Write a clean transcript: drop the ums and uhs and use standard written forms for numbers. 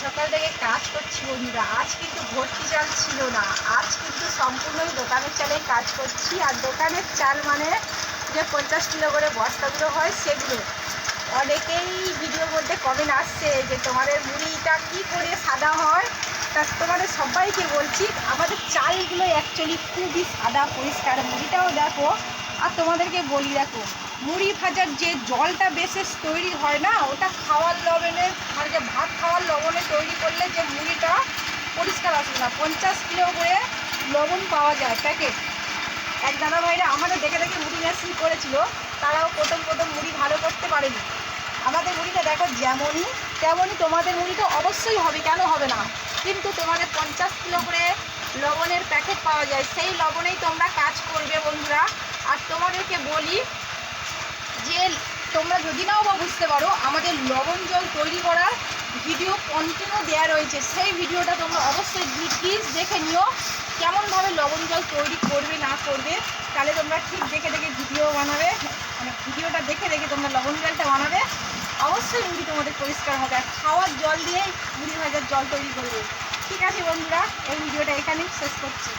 সকাল থেকে কাজ করছি বন্ধুরা। আজ কিন্তু ভর্তি চাল ছিল না, আজ কিন্তু সম্পূর্ণই দোকানের চালে কাজ করছি। আর দোকানের চাল মানে যে 50 কিলো করে বস্তাগুলো হয় সেগুলো। অনেকেই ভিডিওর মধ্যে কমেন্ট আসছে যে তোমাদের মুড়িটা কী করে সাদা হয়। তা তোমাদের সবাইকে বলছি আমাদের চালগুলো অ্যাকচুয়ালি খুবই সাদা পরিষ্কার। মুড়িটাও দেখো। আর তোমাদেরকে বলি দেখো, মুড়ি ভাজার যে জলটা বেশি তৈরি হয় না, ওটা খাওয়ার লবণে মানে যে ভাত খাওয়ার লবণে তৈরি করলে যে মুড়িটা পরিষ্কার আসবে না। 50 কিলো করে লবণ পাওয়া যায় প্যাকেট। এক দাদা ভাইরা আমাদের দেখে দেখে মুড়ি মেশিন করেছিল, তারাও প্রথম মুড়ি ভালো করতে পারেনি। আমাদের মুড়িটা দেখো যেমনই তেমনই তোমাদের মুড়িটা অবশ্যই হবে, কেন হবে না। কিন্তু তোমাদের 50 কিলো করে লবণের প্যাকেট পাওয়া যায়, সেই লবণেই তোমরা কাজ করবে বন্ধুরা। আর তোমাদেরকে বলি যে তোমরা যদি নাও বা বুঝতে পারো, আমাদের লবণ জল তৈরি করার ভিডিও কন্টিনিউ দেওয়া রয়েছে, সেই ভিডিওটা তোমরা অবশ্যই প্লিজ দেখে নিও কেমনভাবে লবণ জল তৈরি করবে না করবে। তাহলে তোমরা ঠিক দেখে দেখে ভিডিও বানাবে, মানে ভিডিওটা দেখে দেখে তোমরা লবণ জলটা বানাবে। অবশ্যই মুড়ি তোমাদের পরিষ্কার হবে। আর খাওয়ার জল দিয়েই মুড়ি ভাজার জল তৈরি করবে। ঠিক আছে বন্ধুরা, এই ভিডিওটা এখানেই শেষ করছি।